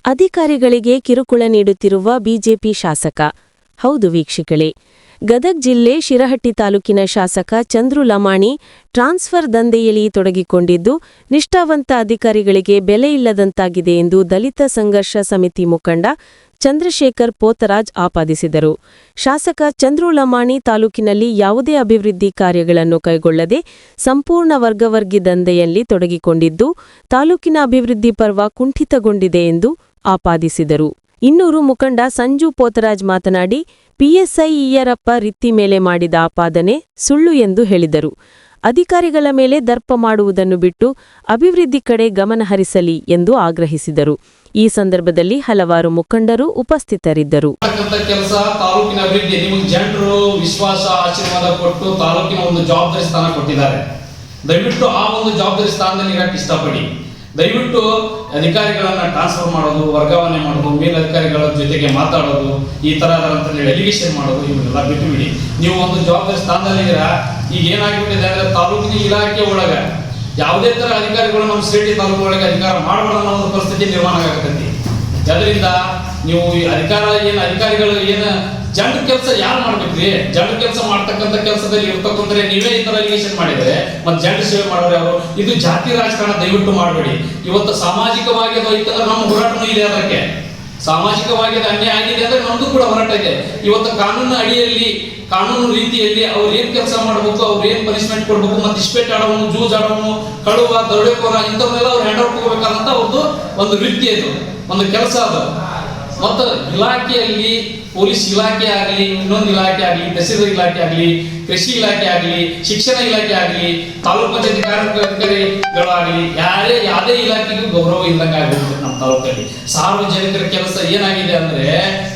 ಅಧಿಕಾರಿಗಳಿಗೆ ಕಿರುಕುಳ ನೀಡುತ್ತಿರುವ ಬಿಜೆಪಿ ಶಾಸಕ. ಹೌದು ವೀಕ್ಷಕರೇ, ಗದಗ ಜಿಲ್ಲೆ ಶಿರಹಟ್ಟಿ ತಾಲೂಕಿನ ಶಾಸಕ ಚಂದ್ರು ಲಮಾಣಿ ಟ್ರಾನ್ಸ್ಫರ್ ದಂಧೆಯಲ್ಲಿ ತೊಡಗಿಕೊಂಡಿದ್ದು ನಿಷ್ಠಾವಂತ ಅಧಿಕಾರಿಗಳಿಗೆ ಬೆಲೆ ಇಲ್ಲದಂತಾಗಿದೆ ಎಂದು ದಲಿತ ಸಂಘರ್ಷ ಸಮಿತಿ ಮುಖಂಡ ಚಂದ್ರಶೇಖರ್ ಪೋತರಾಜ್ ಆಪಾದಿಸಿದರು. ಶಾಸಕ ಚಂದ್ರು ಲಮಾಣಿ ತಾಲೂಕಿನಲ್ಲಿ ಯಾವುದೇ ಅಭಿವೃದ್ಧಿ ಕಾರ್ಯಗಳನ್ನು ಕೈಗೊಳ್ಳದೆ ಸಂಪೂರ್ಣ ವರ್ಗವರ್ಗಿ ದಂಧೆಯಲ್ಲಿ ತೊಡಗಿಕೊಂಡಿದ್ದು ತಾಲೂಕಿನ ಅಭಿವೃದ್ಧಿ ಪರ್ವ ಕುಂಠಿತಗೊಂಡಿದೆ ಎಂದು ಆಪಾದಿಸಿದರು. ಇನ್ನೂರು ಮುಖಂಡ ಸಂಜು ಪೋತರಾಜ್ ಮಾತನಾಡಿ, ಪಿಎಸ್ಐ ಈಯರಪ್ಪ ರಿತ್ತಿ ಮೇಲೆ ಮಾಡಿದ ಆಪಾದನೆ ಸುಳ್ಳು ಎಂದು ಹೇಳಿದರು. ಅಧಿಕಾರಿಗಳ ಮೇಲೆ ದರ್ಪ ಮಾಡುವುದನ್ನು ಬಿಟ್ಟು ಅಭಿವೃದ್ಧಿ ಕಡೆ ಗಮನ ಹರಿಸಲಿ ಎಂದು ಆಗ್ರಹಿಸಿದರು. ಈ ಸಂದರ್ಭದಲ್ಲಿ ಹಲವಾರು ಮುಖಂಡರು ಉಪಸ್ಥಿತರಿದ್ದರು. ಕೆಲಸ ತಾಲೂಕಿನ ಅಭಿವೃದ್ಧಿ ನಿಮಗೆ ಜನರು ವಿಶ್ವಾಸ ಆಶೀರ್ವಾದ ಕೊಟ್ಟು ತಾಲೂಕಿನ ಒಂದು ಜವಾಬ್ದಾರಿ ಸ್ಥಾನ ಕೊಟ್ಟಿದ್ದಾರೆ. ದಯವಿಟ್ಟು ಆ ಒಂದು ಜವಾಬ್ದಾರಿ ಸ್ಥಾನದಲ್ಲಿ ಇರಕ್ಕೆ ಇಷ್ಟಪಡಿ. ದಯವಿಟ್ಟು ಅಧಿಕಾರಿಗಳನ್ನ ಟ್ರಾನ್ಸ್ಫರ್ ಮಾಡೋದು, ವರ್ಗಾವಣೆ ಮಾಡೋದು, ಮೇಲಧಿಕಾರಿಗಳ ಜೊತೆಗೆ ಮಾತಾಡೋದು, ಈ ತರ ಎಲಿಗೇಷನ್ ಮಾಡೋದು ಇವನ್ನೆಲ್ಲ ಬಿಟ್ಟು ಬಿಡಿ. ನೀವು ಒಂದು ಜವಾಬ್ದಾರಿ ಸ್ಥಾನದಲ್ಲಿದ್ದೀರ. ಈಗ ಏನಾಗಿಬಿಟ್ಟಿದೆ ಅಂದ್ರೆ ತಾಲೂಕಿನ ಇಲಾಖೆ ಒಳಗ ಯಾವುದೇ ತರ ಅಧಿಕಾರಿಗಳು ನಮ್ಮ ಸ್ಟೇಟ್ ತಾಲೂಕು ಒಳಗೆ ಅಧಿಕಾರ ಮಾಡಬಾರ್ದು ಅನ್ನೋ ಒಂದು ಪರಿಸ್ಥಿತಿ ನಿರ್ಮಾಣ ಆಗತೈತಿ. ಅದರಿಂದ ನೀವು ಅಧಿಕಾರಿಗಳು ಜನರ ಕೆಲಸ ಯಾರು ಮಾಡ್ಬೇಕ್ರಿ? ಜನರ ಕೆಲಸ ಮಾಡ್ತಕ್ಕಂಥ ಕೆಲಸದಲ್ಲಿ ಇರ್ತಕ್ಕಂದ್ರೆ ನೀವೇ ಈ ತರ ಎಲಿಗೇಷನ್ ಮಾಡಿದ್ರೆ ಮತ್ತೆ ಜನರ ಸೇವೆ ಮಾಡೋರು ಯಾರು? ಇದು ಜಾತಿ ರಾಜಕಾರಣ ದಯವಿಟ್ಟು ಮಾಡಬೇಡಿ. ಇವತ್ತು ಸಾಮಾಜಿಕವಾಗಿ ಅದು ಐತಂದ್ರೆ ನಮ್ಮ ಹೋರಾಟನೂ ಇದೆ. ಅದಕ್ಕೆ ಸಾಮಾಜಿಕವಾಗಿ ಅನ್ಯಾಯ ಆಗಿದೆ ಅಂದ್ರೆ ನಮ್ದು ಕೂಡ ಹೋರಾಟ ಇದೆ. ಇವತ್ತು ಕಾನೂನು ಅಡಿಯಲ್ಲಿ, ಕಾನೂನು ರೀತಿಯಲ್ಲಿ ಅವ್ರು ಏನ್ ಕೆಲಸ ಮಾಡ್ಬೇಕು, ಅವ್ರು ಏನ್ ಪನಿಷ್ಮೆಂಟ್ ಕೊಡ್ಬೇಕು, ಮತ್ತೆ ಇಸ್ಪೇಟ್ ಆಡೋನು, ಜೂಜ್ ಆಡೋನು, ಕಳುವ, ದರೋಡೆಕೋರ ಇಂಥವ್ರನ್ನೆಲ್ಲ ಅವ್ರು ಹ್ಯಾಂಡ್ ಔಟ್ ಹೋಗ್ಬೇಕಂತ ಅವ್ರದ್ದು ಒಂದು ವೃತ್ತಿ, ಅದು ಒಂದು ಕೆಲಸ. ಅದು ಮತ್ತು ಇಲಾಖೆಯಲ್ಲಿ ಪೊಲೀಸ್ ಇಲಾಖೆ ಆಗಲಿ, ಇನ್ನೊಂದು ಇಲಾಖೆ ಆಗಲಿ, ತಹಸೀಲ್ದಾರ್ ಇಲಾಖೆ ಆಗಲಿ, ಕೃಷಿ ಇಲಾಖೆ ಆಗಲಿ, ಶಿಕ್ಷಣ ಇಲಾಖೆ ಆಗಲಿ, ತಾಲೂಕು ಪಂಚಾಯತ್ ಕಾರ್ಯಕರ್ತರುಗಳಾಗಲಿ, ಯಾವುದೇ ಇಲಾಖೆಗೂ ಗೌರವ ಇಲ್ಲದಂಗೆ ಆಗಿರುತ್ತೆ ನಮ್ಮ ತಾಲೂಕಲ್ಲಿ. ಸಾರ್ವಜನಿಕರ ಕೆಲಸ ಏನಾಗಿದೆ ಅಂದ್ರೆ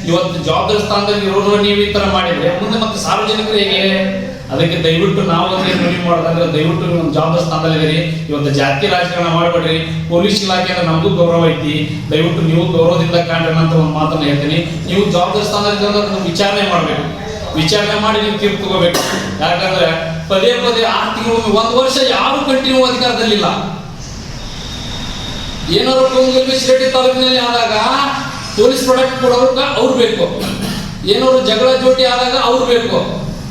ಇವತ್ತು ಜವಾಬ್ದಾರಿ ಸ್ಥಾನದಲ್ಲಿ ಇರೋರು ನೀವು ಈ ತರ ಮಾಡಿದ್ರೆ ಮುಂದೆ ಮತ್ತೆ ಸಾರ್ವಜನಿಕರು ಹೇಗೆ? ಅದಕ್ಕೆ ದಯವಿಟ್ಟು ನಾವು ಮನವಿ ಮಾಡೋದಂದ್ರೆ ದಯವಿಟ್ಟು ಒಂದು ಜವಾಬ್ದಾರಿ ಸ್ಥಾನದಲ್ಲಿದ್ದೀರಿ. ಇವತ್ತು ಜಾತಿ ರಾಜಕಾರಣ ಮಾಡಬೇಡ್ರಿ. ಪೊಲೀಸ್ ಇಲಾಖೆ ಅಂದ್ರೆ ನಮಗೂ ಗೌರವ ಐತಿ. ದಯವಿಟ್ಟು ನೀವು ಗೌರವದಿಂದ ಕಾಣ್ರಿ ಅಂತ ಒಂದು ಮಾತನ್ನ ಹೇಳ್ತೀನಿ. ನೀವು ಜವಾಬ್ದಾರಿ ಸ್ಥಾನದಲ್ಲಿ ವಿಚಾರಣೆ ಮಾಡಬೇಕು. ವಿಚಾರಣೆ ಮಾಡಿ ನೀವು ತೀರ್ಪು ತಗೋಬೇಕು. ಯಾಕಂದ್ರೆ ಪದೇ 6 ತಿಂಗಳು, 1 ವರ್ಷ ಯಾರು ಕಂಟಿನ್ಯೂ ಅಧಿಕಾರದಲ್ಲಿಲ್ಲ. ಏನಾದ್ರು ಕೊಂಗಲ್ಬಿ ಶಿರಹಟ್ಟಿ ತಾಲೂಕಿನಲ್ಲಿ ಆದಾಗ ಪೊಲೀಸ್ ಪ್ರಾಡಕ್ಟ್ ಕೊಡೋರ್ಗ ಅವ್ರು ಬೇಕು. ಏನಾದ್ರು ಜಗಳ ಜೋಟಿ ಆದಾಗ ಅವ್ರು ಬೇಕು.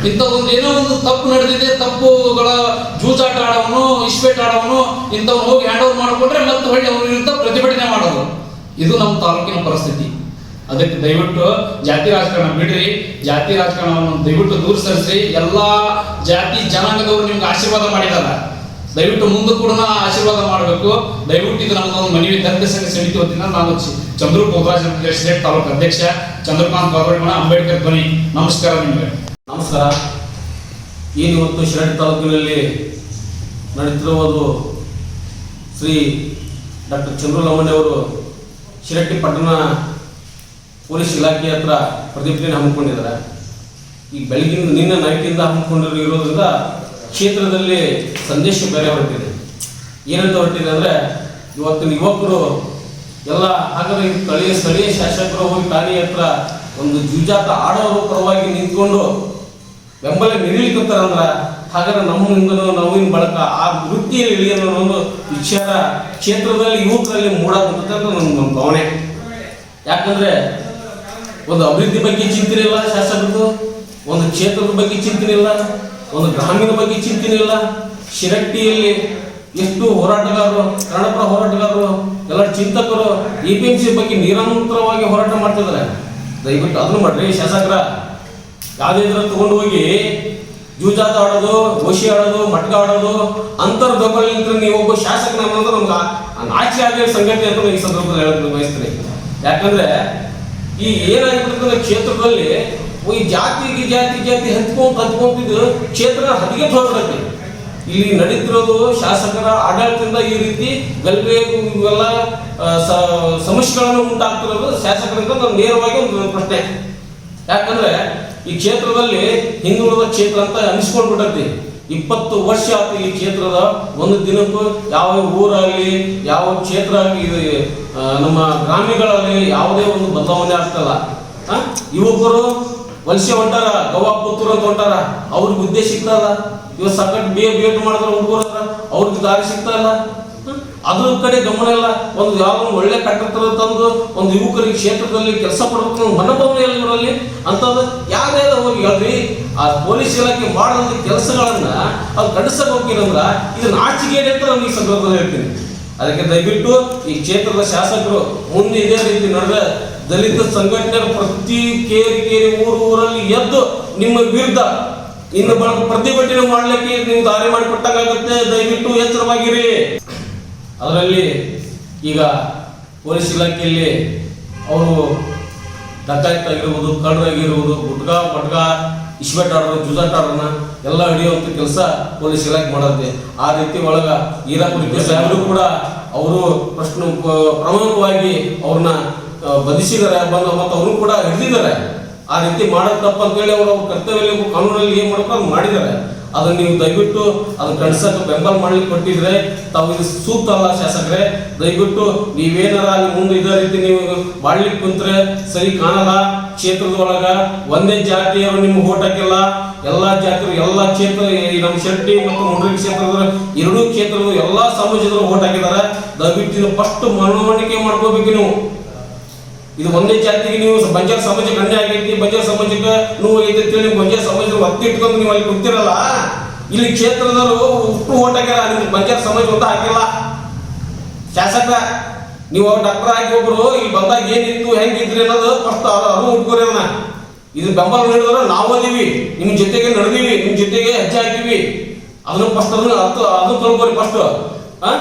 ಇಂಥ ಏನೋ ಒಂದು ತಪ್ಪು ನಡೆದಿದೆ, ತಪ್ಪುಗಳ ಜೂಜಾಟ ಆಡೋನು, ಇಸ್ಪೇಟ್ ಆಡೋನು, ಇಂಥವ್ನು ಹೋಗಿ ಹ್ಯಾಂಡ್ ಓವರ್ ಮಾಡಿಕೊಂಡ್ರೆ ಮತ್ತೆ ಹೊಳ್ಳಿ ಅವ್ರ ವಿರುದ್ಧ ಪ್ರತಿಭಟನೆ ಮಾಡೋದು. ಇದು ನಮ್ಮ ತಾಲೂಕಿನ ಪರಿಸ್ಥಿತಿ. ಅದಕ್ಕೆ ದಯವಿಟ್ಟು ಜಾತಿ ರಾಜಕಾರಣ ಬಿಡ್ರಿ. ಜಾತಿ ರಾಜಕಾರಣವನ್ನು ದಯವಿಟ್ಟು ದೂರ ಸರಿಸ್ರಿ. ಎಲ್ಲಾ ಜಾತಿ ಜನಾಂಗದವರು ನಿಮ್ಗೆ ಆಶೀರ್ವಾದ ಮಾಡಿದಾರ. ದಯವಿಟ್ಟು ಮುಂದೆ ಕೂಡ ಆಶೀರ್ವಾದ ಮಾಡಬೇಕು. ದಯವಿಟ್ಟು ಇದು ನಮ್ಮದೊಂದು ಮನವಿ. ದಲಿತ ಸಂಘ ಸಮಿತಿ ವತಿಯಿಂದ ನಾನು ಚಂದ್ರು ಪೋತರಾಜ್ ಸ್ಟೇಟ್ ತಾಲೂಕು ಅಧ್ಯಕ್ಷ ಚಂದ್ರಕಾಂತ್ ಬಾಗವಾಡಿ, ಅಂಬೇಡ್ಕರ್ ಧ್ವನಿ. ನಮಸ್ಕಾರ ನಿಮಗೆ. ನಮಸ್ಕಾರ. ಇವತ್ತು ಶಿರಹಟ್ಟಿ ತಾಲೂಕಿನಲ್ಲಿ ನಡೆಯುತ್ತಿರುವುದು ಶ್ರೀ ಡಾಕ್ಟರ್ ಚಂದ್ರು ಲಮಾಣಿ ಅವರು ಶಿರಹಟ್ಟಿ ಪಟ್ಟಣ ಪೊಲೀಸ್ ಇಲಾಖೆ ಹತ್ರ ಪ್ರತಿಭಟನೆ ಹಮ್ಮಿಕೊಂಡಿದ್ದಾರೆ. ಈ ಬೆಳಗಿನ ನಿನ್ನೆ ನೈಟಿಂದ ಹಮ್ಮಿಕೊಂಡಿರೋದ್ರಿಂದ ಕ್ಷೇತ್ರದಲ್ಲಿ ಸಂದೇಶ ಬೇರೆ ಹೊರಟಿದೆ. ಏನಂತ ಹೊರಟಿದೆ ಅಂದರೆ, ಇವತ್ತಿನ ಯುವಕರು ಎಲ್ಲ ಹಾಗಾದ್ರೆ ಸ್ಥಳೀಯ ಶಾಸಕರು ಹೋಗಿ ಠಾಣೆ ಹತ್ರ ಒಂದು ಜೂಜಾಟ ಆಡೋರು ಪರವಾಗಿ ನಿಂತ್ಕೊಂಡು ಬೆಂಬಲ ನಿರೀಲಿಕ್ಕಂತಾರಂದ್ರ ಹಾಗಾದ್ರೆ ನಮ್ಮಿಂದ ಬಳಕ ಆ ವೃತ್ತಿಯಲ್ಲಿ ಇಳಿಯೋಣ ಒಂದು ವಿಚಾರ ಕ್ಷೇತ್ರದಲ್ಲಿ ಯುವಕರಲ್ಲಿ ಮೂಡಾಕುತ್ತೆ ಅಂತ ನಮ್ಮ ಭಾವನೆ. ಯಾಕಂದ್ರೆ ಒಂದು ಅಭಿವೃದ್ಧಿ ಬಗ್ಗೆ ಚಿಂತನೆ ಇಲ್ಲ ಶಾಸಕರದು, ಒಂದು ಕ್ಷೇತ್ರದ ಬಗ್ಗೆ ಚಿಂತನೆ ಇಲ್ಲ, ಒಂದು ಗ್ರಾಮೀಣ ಬಗ್ಗೆ ಚಿಂತನೆ ಇಲ್ಲ. ಶಿರಹಟ್ಟಿಯಲ್ಲಿ ಎಷ್ಟು ಹೋರಾಟಗಾರರು, ಕನ್ನಡಪರ ಹೋರಾಟಗಾರರು, ಎಲ್ಲ ಚಿಂತಕರು APMC ಬಗ್ಗೆ ನಿರಂತರವಾಗಿ ಹೋರಾಟ ಮಾಡ್ತಿದ್ದಾರೆ. ದಯವಿಟ್ಟು ಅದನ್ನು ಮಾಡ್ರಿ ಶಾಸಕರ. ಯಾವುದೇ ತಗೊಂಡು ಹೋಗಿ ಜೂಜಾಟ ಆಡೋದು, ಗೋಷಿ ಆಡೋದು, ಮಟ್ಕ ಆಡೋದು, ಅಂತರ್ ದೊಡ್ಡ ನೀವು ಒಬ್ಬ ಶಾಸಕನ ಅನ್ನೋದು ನಮ್ಗೆ ನಾಚಿ ಆಗೋ ಸಂಗತಿ ಅಂತ ಈ ಸಂದರ್ಭದಲ್ಲಿ ಹೇಳೋದು ಬಯಸ್ತೀನಿ. ಯಾಕಂದ್ರೆ ಈ ಏನಾಗಿಬಿಡ್ತಂದ್ರೆ ಕ್ಷೇತ್ರದಲ್ಲಿ ಈ ಜಾತಿ ಹತ್ಕೊಂತಿದ್ದು ಕ್ಷೇತ್ರ ಹದಿಗೆ ಹೋಗ್ಬಿಡುತ್ತೆ. ಇಲ್ಲಿ ನಡೀತಿರೋದು ಶಾಸಕರ ಆಡಳಿತದಿಂದ ಈ ರೀತಿ ಗಲ್ಬೆ ಇವೆಲ್ಲ ಸಮಸ್ಯೆಗಳನ್ನು ಉಂಟಾಗ್ತಿರೋದು ಶಾಸಕರಿಂದ ನಾವು ನೇರವಾಗಿ ಒಂದು ಪ್ರಶ್ನೆ. ಯಾಕಂದ್ರೆ ಈ ಕ್ಷೇತ್ರದಲ್ಲಿ ಹಿಂದುಳಿದ ಕ್ಷೇತ್ರ ಅಂತ ಅನಿಸ್ಕೊಂಡ್ಬಿಟ್ಟೈತಿ. 20 ವರ್ಷ ಆಯ್ತು ಈ ಕ್ಷೇತ್ರದ. ಒಂದು ದಿನಕ್ಕೂ ಯಾವ ಊರಲ್ಲಿ, ಯಾವ ಕ್ಷೇತ್ರ ಆಗಲಿ, ನಮ್ಮ ಗ್ರಾಮಗಳಲ್ಲಿ ಯಾವುದೇ ಒಂದು ಬದಲಾವಣೆ ಆಗ್ತಲ್ಲ. ಯುವಕರು ವಲಸೆ ಹೊಂಟಾರ, ಗವಾ ಪುತ್ತೂರು ಅಂತ ಹೊಂಟಾರ. ಅವ್ರಿಗೆ ಹುದ್ದೆ ಸಿಗ್ತಲ್ಲ. ಇವತ್ತು ಸಕಟ್ BA ಮಾಡಿದ್ರೆ ಹುಡುಗರ ಅವ್ರಿಗೆ ದಾರಿ ಸಿಗ್ತಾ ಇಲ್ಲ. ಅದ್ರ ಕಡೆ ಗಮನ ಇಲ್ಲ. ಒಂದು ಯಾವ ಒಳ್ಳೆ ಕಟ್ಟಡ ತಂದು ಒಂದು ಯುವಕರಿಗೆ ಕ್ಷೇತ್ರದಲ್ಲಿ ಕೆಲಸ ಪಡಬೇಕು ಮನೋಭಾವನೆ ಇಲ್ಲ ಇವರಲ್ಲಿ. ಅಂಥದ್ದು ಯಾವ್ದೇ ಹೋಗಿ ಹೇಳ್ರಿ, ಆ ಪೊಲೀಸ್ ಇಲಾಖೆ ಮಾಡಿದಂಥ ಕೆಲಸಗಳನ್ನ ಅದು ಗಡಿಸಕ್ಕೆ ಹೋಗ್ತೀರಂದ್ರ ಇದು ನಾಚಿಕೆ ಅಂತ ನಾನು ಈ ಸಂದರ್ಭದಲ್ಲಿ ಹೇಳ್ತೀನಿ. ಅದಕ್ಕೆ ದಯವಿಟ್ಟು ಈ ಕ್ಷೇತ್ರದ ಶಾಸಕರು ಮುಂದೆ ಇದೇ ರೀತಿ ನಡೆದ ದಲಿತ ಸಂಘಟನೆಗಳು ಪ್ರತಿ ಕೇರಿ ಊರಲ್ಲಿ ಎದ್ದು ನಿಮ್ಮ ವಿರುದ್ಧ ಇನ್ನು ಬಳಕ ಪ್ರತಿಭಟನೆ ಮಾಡಲಿಕ್ಕೆ ನೀವು ದಾರಿ ಮಾಡಿಕೊಟ್ಟಾಗುತ್ತೆ. ದಯವಿಟ್ಟು ಎಚ್ಚರವಾಗಿರಿ. ಅದರಲ್ಲಿ ಈಗ ಪೊಲೀಸ್ ಇಲಾಖೆಯಲ್ಲಿ ಅವರು ಡಕಾಯತ್ತಾಗಿರ್ಬೋದು, ಕಳ್ಳರಾಗಿರ್ಬೋದು, ಗುಟ್ಕಾ ಇಸ್ಬೇಟ್ ಆಡೋರು, ಜುಜಾಟ್ ಆಡೋಣ ಎಲ್ಲ ಹಿಡಿಯುವಂಥ ಕೆಲಸ ಪೊಲೀಸ್ ಇಲಾಖೆ ಮಾಡೋದೆ. ಆ ರೀತಿ ಒಳಗ ಈರಾಪುರಿ ಸಾಹೇಬರು ಕೂಡ ಅವರು ಪ್ರಮುಖವಾಗಿ ಅವ್ರನ್ನ ಬಂಧಿಸಿದ್ದಾರೆ, ಮತ್ತು ಅವರು ಕೂಡ ಹಿಡಿದಿದ್ದಾರೆ. ಆ ರೀತಿ ಮಾಡೋದು ತಪ್ಪು ಅಂತೇಳಿ ಅವರು ಅವ್ರ ಕರ್ತವ್ಯ ಕಾನೂನಲ್ಲಿ ಏನು ಮಾಡ್ಬೇಕು ಅದು ಮಾಡಿದ್ದಾರೆ. ಅದನ್ನ ನೀವು ದಯವಿಟ್ಟು ಅದನ್ನ ಕಳ್ಸಕ್ಕೆ ಬೆಂಬಲ ಮಾಡ್ಲಿಕ್ಕೆ ಕೊಟ್ಟಿದ್ರೆ ತಾವು ಇದು ಸೂಕ್ತ ಅಲ್ಲ. ಶಾಸಕರೇ, ದಯವಿಟ್ಟು ನೀವೇನಾರ ಅಲ್ಲಿ ಮುಂದೆ ಇದೇ ರೀತಿ ನೀವು ಮಾಡ್ಲಿಕ್ಕೆ ಕುಂತ್ರೆ ಸರಿ ಕಾಣಲ್ಲ. ಕ್ಷೇತ್ರದ ಒಳಗ ಒಂದೇ ಜಾತಿಯವರು ನಿಮ್ಗೆ ಓಟ್ ಹಾಕಿಲ್ಲ, ಎಲ್ಲಾ ಜಾತಿಯರು ಎಲ್ಲಾ ಕ್ಷೇತ್ರ ನಮ್ಮ ಶೆಟ್ಟಿ ಮತ್ತು ಮುಂಡ್ರಿ ಕ್ಷೇತ್ರದ ಎರಡೂ ಕ್ಷೇತ್ರದ ಎಲ್ಲಾ ಸಮಾಜದವರು ಓಟ್ ಹಾಕಿದ್ದಾರೆ. ದಯವಿಟ್ಟು ಫಸ್ಟ್ ಮನವಣಿಕೆ ಮಾಡ್ಕೋಬೇಕು ನೀವು. ಇದು ಒಂದೇ ಜಾತಿಗೆ ನೀವು ಬಂಜಾರ ಸಮಾಜಕ್ಕೆ ಅನ್ಯಾಯ ಆಗೈತಿ, ಬಂಜಾರ ಸಮಾಜಕ್ಕೆ ನೋವು ಐತಿ ಅಂತೇಳಿ ಬಂಜಾರ ಸಮಾಜದ ಒತ್ತಿ ಇಟ್ಕೊಂಡು ನೀವು ಅಲ್ಲಿ ಕುಂತಿರಲ್ಲ. ಇಲ್ಲಿ ಕ್ಷೇತ್ರದವರು ಉಪ್ಪು ಓಟ್ ಹಾಕ್ಯಾರ, ನಿಮ್ಗೆ ಬಂಜಾರ ಸಮಾಜ ಅಂತ ಹಾಕಿಲ್ಲ. ಶಾಸಕ ನೀವು ಡಾಕ್ಟರ್ ಆಗಿ ಒಬ್ರು ಇಲ್ಲಿ ಬಂದಾಗ ಏನಿತ್ತು ಹೆಂಗಿದ್ರಿ ಅನ್ನೋದು ಫಸ್ಟ್ ಅರಿವು ಉಟ್ಕೋರಿ. ಅದನ್ನ ಇದು ಬೆಂಬಲ ನೀಡಿದ್ರೆ ನಾವು ಅದೀವಿ, ನಿಮ್ ಜೊತೆಗೆ ನಡೆದೀವಿ, ನಿಮ್ ಜೊತೆಗೆ ಹೆಜ್ಜೆ ಹಾಕಿವಿ. ಅದನ್ನ ಫಸ್ಟ್ ಅದನ್ನ ಕಳ್ಕೋರಿ. ಫಸ್ಟ್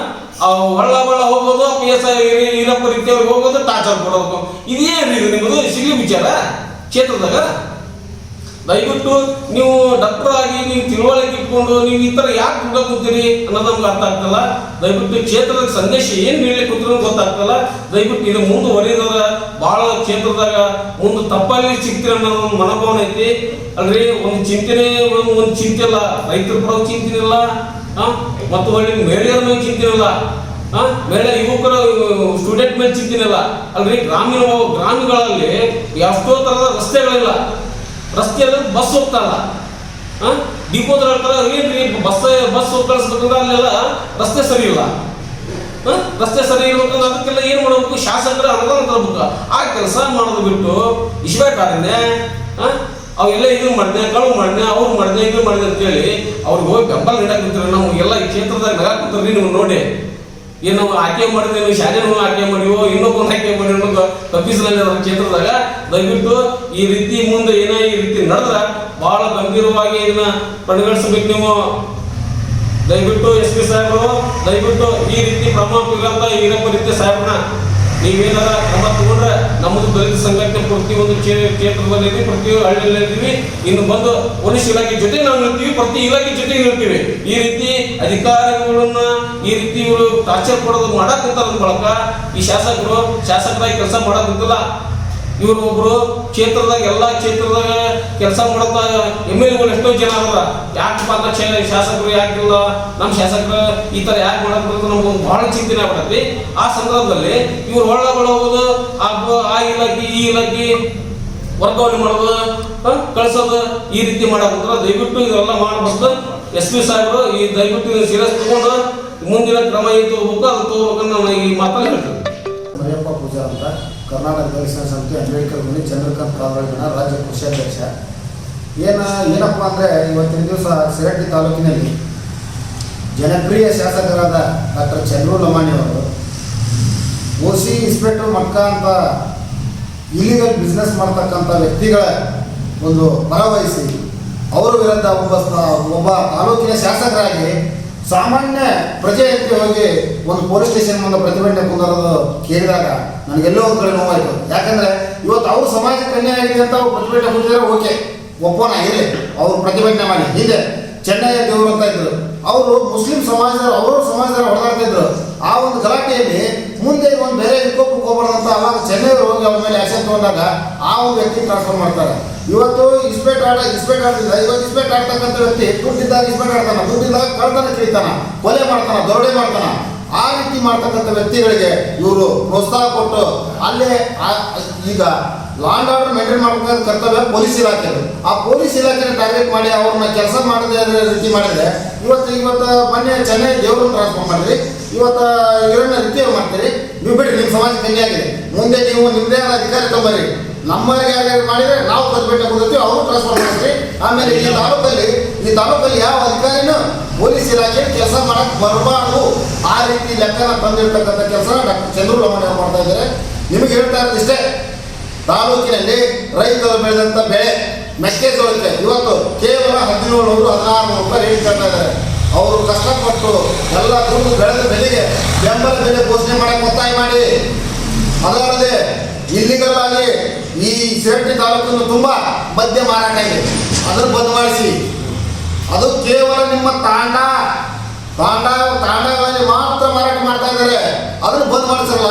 ಒಳ್ಳ ಹೋಗೋದು, PSI ಈರಪ್ಪ ರೀತಿಯವ್ರಿಗೆ ಹೋಗೋದು, ಟಾರ್ಚರ್ ಕೊಡೋದು, ಇದೇನು ಇದು ನಿಮ್ಮದು ಸಿಗ್ಲಿ ವಿಚಾರ ಕ್ಷೇತ್ರದಾಗ. ದಯವಿಟ್ಟು ನೀವು ಡಾಕ್ಟರ್ ಆಗಿ ನೀವು ತಿಳುವಳಿಕೆ ಇಟ್ಕೊಂಡು ನೀವು ಈ ಥರ ಯಾಕೆ ದುಡ್ಡ ಕೂತೀರಿ ಅನ್ನೋದು ನಮ್ಗೆ ಅರ್ಥ ಆಗ್ತಲ್ಲ. ದಯವಿಟ್ಟು ಕ್ಷೇತ್ರದ ಸಂದೇಶ ಏನು ನೀಡಲಿಕ್ಕೆ ಕೂತಿರೋ ಗೊತ್ತಾಗ್ತಲ್ಲ. ದಯವಿಟ್ಟು ಇದು ಮುಂದುವರಿದ್ರೆ ಭಾಳ ಕ್ಷೇತ್ರದಾಗ ಮುಂದೆ ತಪ್ಪಲ್ಲಿ ಸಿಗ್ತೀರ ಅನ್ನೋದು ಒಂದು ಮನೋಭಾವನೆ ಐತಿ ಅಲ್ರಿ. ಒಂದು ಚಿಂತನೆ ಒಂದು ಚಿಂತೆ ಇಲ್ಲ, ರೈತರು ಪಡೋ ಚಿಂತನೆ ಇಲ್ಲ, ಮತ್ತು ಒಳ್ಳೆ ಮಹಿಳೆಯರ ಮೇಲೆ ಚಿಂತನೆ ಇಲ್ಲ, ಮಹಿಳೆ ಯುವಕರ ಸ್ಟೂಡೆಂಟ್ ಮೇಲೆ ಚಿಂತನೆ ಇಲ್ಲ ಅಲ್ರಿ. ಗ್ರಾಮಗಳಲ್ಲಿ ಎಷ್ಟೋ ಥರದ ರಸ್ತೆಗಳಿಲ್ಲ, ರಸ್ತೆಯಲ್ಲಿ ಬಸ್ ಹೋಗ್ತಾರಲ್ಲ, ಡಿಪೋದ್ರ ಹೇಳ್ತಾರ ಏನ್ರಿ ಬಸ್ ಕಳಿಸ್ಬೇಕಂದ್ರೆ ಅಲ್ಲೆಲ್ಲ ರಸ್ತೆ ಸರಿ ಇಲ್ಲ. ರಸ್ತೆ ಸರಿ ಇರ್ಬೇಕಂದ್ರೆ ಅದಕ್ಕೆಲ್ಲ ಏನ್ ಮಾಡ್ಬೇಕು, ಶಾಸಕರ ಅನುದಾನ ತರಬೇಕು. ಆ ಕೆಲಸ ಮಾಡೋದು ಬಿಟ್ಟು ಇಸ್ಬೇಕಾದ್ರೆ ಅವೆಲ್ಲ ಇದನ್ನ ಮಾಡಿದೆ, ಕಳು ಮಾಡಿದೆ, ಅವ್ರು ಮಾಡಿದೆ, ಇದು ಮಾಡಿದೆ ಅಂತೇಳಿ ಅವ್ರಿಗೆ ಹೋಗಿ ಬೆಂಬಲ ನೀಡಾಕಂತೀರಿ. ನಾವು ಎಲ್ಲ ಈ ಕ್ಷೇತ್ರದಾಗ ನಗಾಕಂತೀರಿ. ನೀವು ನೋಡಿ ಏನು ನಾವು ಆಯ್ಕೆ ಮಾಡಿದ್ರೆ ನೀವು ಶಾಲೆನೂ ಆಯ್ಕೆ ಮಾಡಿವೋ ಇನ್ನೊಬ್ಬನ ಆಯ್ಕೆ ಮಾಡಿ ಅನ್ನೋದು ತಪ್ಪಿಸಲಿಲ್ಲ ನಮ್ಮ ಕ್ಷೇತ್ರದಾಗ. ದಯವಿಟ್ಟು ಈ ರೀತಿ ಮುಂದೆ ಏನೋ ಈ ರೀತಿ ನಡೆದ್ರೆ ಬಹಳ ಗಂಭೀರವಾಗಿ ಇದನ್ನ ಪರಿಗಣಿಸಬೇಕು ನೀವು. ದಯವಿಟ್ಟು SP ಸಾಹೇಬರು ದಯವಿಟ್ಟು ಈ ರೀತಿ ಪ್ರಮುಖ ಈರಪ್ಪ ರೀತಿ ಸಾಹೇಬ್ರನ್ನ ನೀವೇನಾರ ಕ್ರಮ ತಗೊಂಡ್ರೆ ನಮ್ಮದು ದಲಿತ ಸಂಘಟನೆ ಪ್ರತಿಯೊಂದು ಕ್ಷೇತ್ರದಲ್ಲಿ ಪ್ರತಿ ಹಳ್ಳಿಯಲ್ಲಿ ಇರ್ತೀವಿ. ಇನ್ನು ಬಂದು ಪೊಲೀಸ್ ಇಲಾಖೆ ಜೊತೆ ನಾವು ನಿಲ್ತೀವಿ, ಪ್ರತಿ ಇಲಾಖೆ ಜೊತೆಗೆ ನಿಲ್ತೀವಿ. ಈ ರೀತಿ ಅಧಿಕಾರಿಗಳನ್ನ ಈ ರೀತಿ ಇವರು ಟಾರ್ಚರ್ ಕೊಡೋದು ಮಾಡಕ್ಕಂತಾರ ಬಳಕ ಈ ಶಾಸಕರಾಗಿ ಕೆಲಸ ಮಾಡಕ್ಕಂತಿಲ್ಲ. ಇವರು ಒಬ್ರು ಕ್ಷೇತ್ರದಾಗ ಎಲ್ಲಾ ಕ್ಷೇತ್ರದಾಗ ಕೆಲಸ ಮಾಡೋ MLAಗಳು ಎಷ್ಟೋ ಜನ ಅದ್ರ. ಯಾಕಪ್ಪ ಅಂತ ಶಾಸಕರು ಯಾಕಿಲ್ಲ, ನಮ್ಮ ಶಾಸಕರು ಈ ತರ ಯಾಕೆ ಮಾಡಕ್ ನಮ್ಗೊಂದು ಬಹಳ ಚಿಂತನೆ ಆಗ್ಬಿಡತ್ತಿ. ಆ ಸಂದರ್ಭದಲ್ಲಿ ಇವ್ರು ಹೋಗೋದು ಆ ಇಲಾಖೆ ಈ ಇಲಾಖೆ ವರ್ಗಾವಣೆ ಮಾಡೋದು, ಕಳ್ಸೋದು, ಈ ರೀತಿ ಮಾಡಕ್ಕಿಲ್ಲ. ದಯವಿಟ್ಟು ಇದೆಲ್ಲ ಮಾಡಬಾರ್ದು. SP ಸಾಹೇಬರು ಈ ದಯವಿಟ್ಟು ಸೀರಿಯಸ್ ತಗೊಂಡು ಮುಂದಿನ ಕ್ರಮ ಏನು ತಗೋಬೇಕು ಅದು ತಗೋಬೇಕಂತ ನಾವು ಈ ಮಾತಲ್ಲಿ ಹೇಳ್ತೀವಿ. ಮರಿಯಪ್ಪ ಪೂಜಾರ್ ಅಂತ, ಕರ್ನಾಟಕ ದಲಿತ ಸಮಿತಿ ಅಂಬೇಡ್ಕರ್ ಮನೆ ಚಂದ್ರಕಾಂತ್ ಕಾಲ್ವಾಡಿನ ರಾಜ್ಯ ಕೋಶಾಧ್ಯಕ್ಷ. ಏನಪ್ಪ ಅಂದರೆ ಇವತ್ತಿನ ದಿವಸ ಶಿರಹಟ್ಟಿ ತಾಲೂಕಿನಲ್ಲಿ ಜನಪ್ರಿಯ ಶಾಸಕರಾದ ಡಾಕ್ಟರ್ ಚಂದ್ರು ಲಮಾಣಿ ಅವರು OC ಇನ್ಸ್ಪೆಕ್ಟರ್ ಮಕ್ಕ ಅಂತ ಇಲ್ಲಿಗಲ್ ಬಿಸ್ನೆಸ್ ಮಾಡ್ತಕ್ಕಂಥ ವ್ಯಕ್ತಿಗಳ ಒಂದು ಪರವಹಿಸಿ ಅವರ ವಿರುದ್ಧ ಒಬ್ಬ ತಾಲೂಕಿನ ಶಾಸಕರಾಗಿ ಸಾಮಾನ್ಯ ಪ್ರಜೆಯಂತೆ ಹೋಗಿ ಒಂದು ಪೊಲೀಸ್ ಸ್ಟೇಷನ್ ಮುಂದೆ ಪ್ರತಿಭಟನೆ ಕುಂದರೋದು ಕೇಳಿದಾಗ ನನಗೆಲ್ಲೋ ಒಂದು ಕಡೆ ನೋವಾಯಿತು. ಯಾಕಂದರೆ ಇವತ್ತು ಅವ್ರ ಸಮಾಜಕ್ಕೆ ಅನ್ಯಾಯ ಆಗಿದೆ ಅಂತ ಅವ್ರು ಪ್ರತಿಭಟನೆ ಕುಂತಿದ್ರೆ ಓಕೆ, ಒಪ್ಪೋಣ, ಇರಲಿ, ಅವ್ರು ಪ್ರತಿಭಟನೆ ಮಾಡಿ. ಹಿಂದೆ ಚೆನ್ನಯ್ಯ ದೇವರು ಅಂತ ಇದ್ರು, ಅವರು ಮುಸ್ಲಿಂ ಸಮಾಜದವರು ಹೊಡೆದಾಡ್ತಾ ಇದ್ರು. ಆ ಒಂದು ಗಲಾಟೆಯಲ್ಲಿ ಮುಂದೆ ಒಂದು ಬೇರೆ ವಿಕೋಪಕ್ಕೆ ಹೋಗ್ಬಾರ್ದಂತ ಅವಾಗ ಚೆನ್ನೈಯವರು ಹೋಗಿ ಅವ್ರ ಮೇಲೆ ಆಕ್ಷನ್ ತಗೊಂಡಾಗ ಆ ಒಂದು ವ್ಯಕ್ತಿ ಟ್ರಾನ್ಸ್ಫರ್ ಮಾಡ್ತಾರೆ. ಇವತ್ತು ಇಸ್ಪೇಟ್ ಆಡ್ತಿಲ್ಲ. ಇವತ್ತು ಇಸ್ಪೇಟ್ ಆಡ್ತಕ್ಕಂಥ ವ್ಯಕ್ತಿ ದುಡ್ಡಿದ್ದಾಗ ಇಸ್ಪೇಟ್ ಆಡ್ತಾನ, ದುಡ್ಡಿದ್ದಾಗ ಕಳ್ತನ ಕಿಳಿತಾನ, ಕೊಲೆ ಮಾಡ್ತಾನ, ದರೋಡೆ ಮಾಡ್ತಾನ. ಆ ರೀತಿ ಮಾಡ್ತಕ್ಕಂಥ ವ್ಯಕ್ತಿಗಳಿಗೆ ಇವರು ಪ್ರೋತ್ಸಾಹ ಕೊಟ್ಟು ಅಲ್ಲೇ ಈಗ ಲಾ ಅಂಡ್ ಆರ್ಡರ್ ಮೇಂಟೈನ್ ಮಾಡಬೇಕಾದ ಕರ್ತವ್ಯ ಪೊಲೀಸ್ ಇಲಾಖೆದು. ಆ ಪೊಲೀಸ್ ಇಲಾಖೆನ ಟಾರ್ಗೆಟ್ ಮಾಡಿ ಅವ್ರನ್ನ ಕೆಲಸ ಮಾಡದೇ ರೀತಿ ಮಾಡಿದ್ರೆ ಇವತ್ತು ಮೊನ್ನೆ ಚೆನ್ನೈ ದೇವ್ರನ್ನ ಟ್ರಾನ್ಸ್ಫರ್ ಮಾಡಿದ್ರಿ. ಇವತ್ತು ಇವರನ್ನ ರಿಪೇರ್ ಮಾಡ್ತೀರಿ. ನೀವು ಬಿಡ್ರಿ, ನಿಮ್ಮ ಸಮಾಜ ಕನ್ಯೆ ಆಗಿದೆ. ಮುಂದೆ ನೀವು ನಿಮ್ಮದೇ ಆದ ಅಧಿಕಾರಿ ತಗೊಂಬರ್ರಿ. ನಮ್ಮವರಿಗೆ ಯಾರ್ಯಾರು ಮಾಡಿದ್ರೆ ನಾವು ಪ್ರತಿಭಟನೆ ಕೊಡ್ತೀವಿ, ಅವರು ಟ್ರಾನ್ಸ್ಫರ್ ಮಾಡಿಸ್ರಿ. ಆಮೇಲೆ ಈ ತಾಲೂಕಲ್ಲಿ ಯಾವ ಅಧಿಕಾರಿನೂ ಪೊಲೀಸ್ ಇಲಾಖೆ ಕೆಲಸ ಮಾಡಕ್ ಬರಬಾರ್ದು, ಆ ರೀತಿ ಲೆಕ್ಕನ ತಂದಿರ್ತಕ್ಕಂಥ ಕೆಲಸ ಡಾಕ್ಟರ್ ಚಂದ್ರು ಲಮಾಣಿ ಅವರು ಮಾಡ್ತಾ ಇದ್ದಾರೆ. ನಿಮಗೆ ಹೇಳ್ತಾ ಇರೋದು ಇಷ್ಟೇ, ತಾಲೂಕಿನಲ್ಲಿ ರೈತರು ಬೆಳೆದಂಥ ಬೆಳೆ ಮೆಕ್ಕೆಜೋಳಕ್ಕೆ ಇವತ್ತು ಕೇವಲ 1700-1600 ರೂಪಾಯಿ ರೇಟ್ ಕೇಳ್ತಾ ಇದ್ದಾರೆ. ಅವರು ಕಷ್ಟಪಟ್ಟು ಎಲ್ಲ ದುಡ್ಡು ಬೆಳೆದ ಬೆಲೆಗೆ ಬೆಂಬಲ ಬೆಲೆ ಘೋಷಣೆ ಮಾಡಕ್ಕೆ ಒತ್ತಾಯ ಮಾಡಿ. ಅದಲ್ಲದೆ ಇಲ್ಲಿಗಲ್ ಆಗಿ ಈ ಶಿರಹಟ್ಟಿ ತಾಲೂಕಿನ ತುಂಬಾ ಮದ್ಯ ಮಾರಾಟ ಇದೆ, ಅದನ್ನು ಬಂದ್ ಮಾಡಿಸಿ. ಅದು ಕೇವಲ ನಿಮ್ಮ ತಾಂಡಗಳಲ್ಲಿ ಮಾತ್ರ ಮಾರಾಟ ಮಾಡ್ತಾ ಇದ್ದಾರೆ, ಅದನ್ನು ಬಂದ್ ಮಾಡಿಸಲ್ಲ.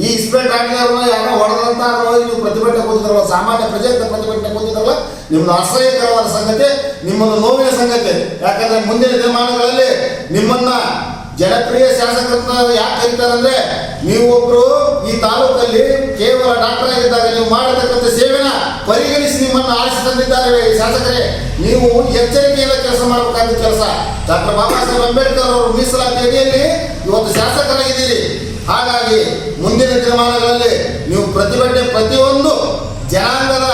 ಈ ಇಸ್ಪೇಟ್ ಆಡಿದವ್ರನ್ನ ಯಾರೋ ಹೊಡೆದಂತ ನೀವು ಪ್ರತಿಭಟನೆ ಕೂತಿದ್ರಲ್ಲ, ಸಾಮಾನ್ಯ ಪ್ರಜೆ ಪ್ರತಿಭಟನೆ ಕೂತಿದ್ರಲ್ಲ, ನಿಮ್ಮದು ಅಸಹ್ಯಕರವಾದ ಸಂಗತಿ, ನಿಮ್ಮನ್ನು ನೋವಿನ ಸಂಗತಿ. ಯಾಕಂದ್ರೆ ಮುಂದಿನ ದಿನಮಾನಗಳಲ್ಲಿ ನಿಮ್ಮನ್ನ ಜನಪ್ರಿಯ ಶಾಸಕರನ್ನ ಯಾಕೆ ಕರೀತಾರಂದ್ರೆ, ನೀವೊಬ್ರು ಈ ತಾಲೂಕಲ್ಲಿ ಕೇವಲ ಡಾಕ್ಟರ್ ಆಗಿದ್ದಾಗ ನೀವು ಮಾಡತಕ್ಕಂಥ ಸೇವೆನ ಪರಿಗಣಿಸಿ ನಿಮ್ಮನ್ನು ಆರಿಸಿ ತಂದಿದ್ದಾರೆ ಈ ಶಾಸಕರೇ. ನೀವು ಎಚ್ಚರಿಕೆಯಿಂದ ಕೆಲಸ ಮಾಡಬೇಕಾದ ಕೆಲಸ. ಡಾಕ್ಟರ್ ಬಾಬಾ ಸಾಹೇಬ್ ಅಂಬೇಡ್ಕರ್ ಅವರು ಮೀಸಲಾತಿ ಅಡಿಯಲ್ಲಿ ಇವತ್ತು ಶಾಸಕರಾಗಿದ್ದೀರಿ. ಹಾಗಾಗಿ ಮುಂದಿನ ದಿನಮಾನಗಳಲ್ಲಿ ನೀವು ಪ್ರತಿಭಟನೆ, ಪ್ರತಿಯೊಂದು ಜನಾಂಗದ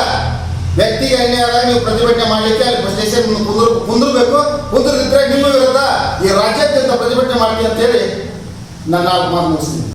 ವ್ಯಕ್ತಿಗೆ ಅನ್ಯಾಯ ಆದಾಗ ನೀವು ಪ್ರತಿಭಟನೆ ಮಾಡಲಿಕ್ಕೆ ಅಲ್ಲಿ ಸ್ಟೇಷನ್ ಕುಂದಿರ್ಬೇಕು. ಕುಂದಿರಿದ್ರೆ ನಿಮ್ಮ ವಿರುದ್ಧ ಈ ರಾಜ್ಯಾದ್ಯಂತ ಪ್ರತಿಭಟನೆ ಮಾಡ್ತೀನಿ ಅಂತ ಹೇಳಿ ನಾನು 4 ಮಾತು ಮುಗಿಸ್ತೀನಿ.